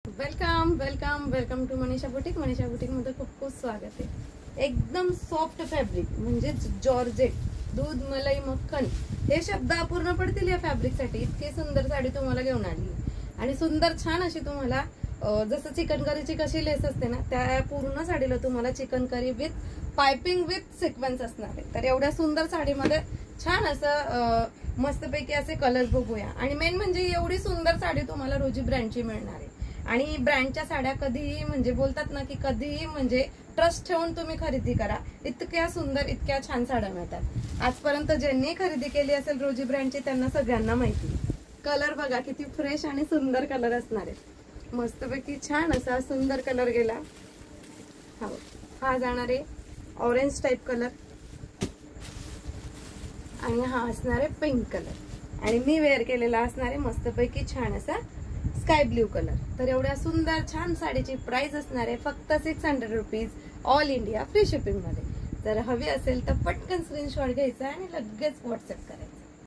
Welcome welcome welcome to Manisha boutique. Manisha boutique मध्ये खूप खूप स्वागत आहे. एकदम सॉफ्ट फॅब्रिक म्हणजेच जॉर्जेट, दूध मलाई मक्खन हे शब्द अपूर्ण पडतील या फॅब्रिक साठी. इतकी सुंदर साडी तुम्हाला घेऊन आली आणि सुंदर छान अशी तुम्हाला जसं चिकनकरीची कशी लेस असते ना, त्या पूर्ण साडीला तुम्हाला chikankari with piping with sequence असणार आहे. तर एवढ्या सुंदर साडीमध्ये छान असं मस्तपैकी असे कलर्स बघूया. आणि मेन म्हणजे एवढी सुंदर साडी तुम्हाला रोजी ब्रँडची मिळणार आहे. आणि ब्रँडच्या साड्या कधीही म्हणजे बोलतात ना की कधीही म्हणजे ट्रस्ट ठेवून तुम्ही खरेदी करा. इतक्या सुंदर इतक्या छान साड्या मिळतात. आजपर्यंत ज्यांनी खरेदी केली असेल रोजी ब्रँडची त्यांना सगळ्यांना माहिती. कलर बघा किती फ्रेश आणि सुंदर कलर असणार आहे. मस्तपैकी छान असा सुंदर कलर गेला. हा जाणार आहे ऑरेंज टाइप कलर आणि हा असणार आहे पिंक कलर आणि मी वेअर केलेला असणार आहे मस्तपैकी छान असा स्काय ब्ल्यू कलर. तर एवढ्या सुंदर छान साडीची प्राइस असणार आहे फक्त 600 rupees all India free shipping मध्ये. जर हवी असेल तर पटकन स्क्रीनशॉट घ्यायचा आणि लगेच व्हॉट्सअप करायचा.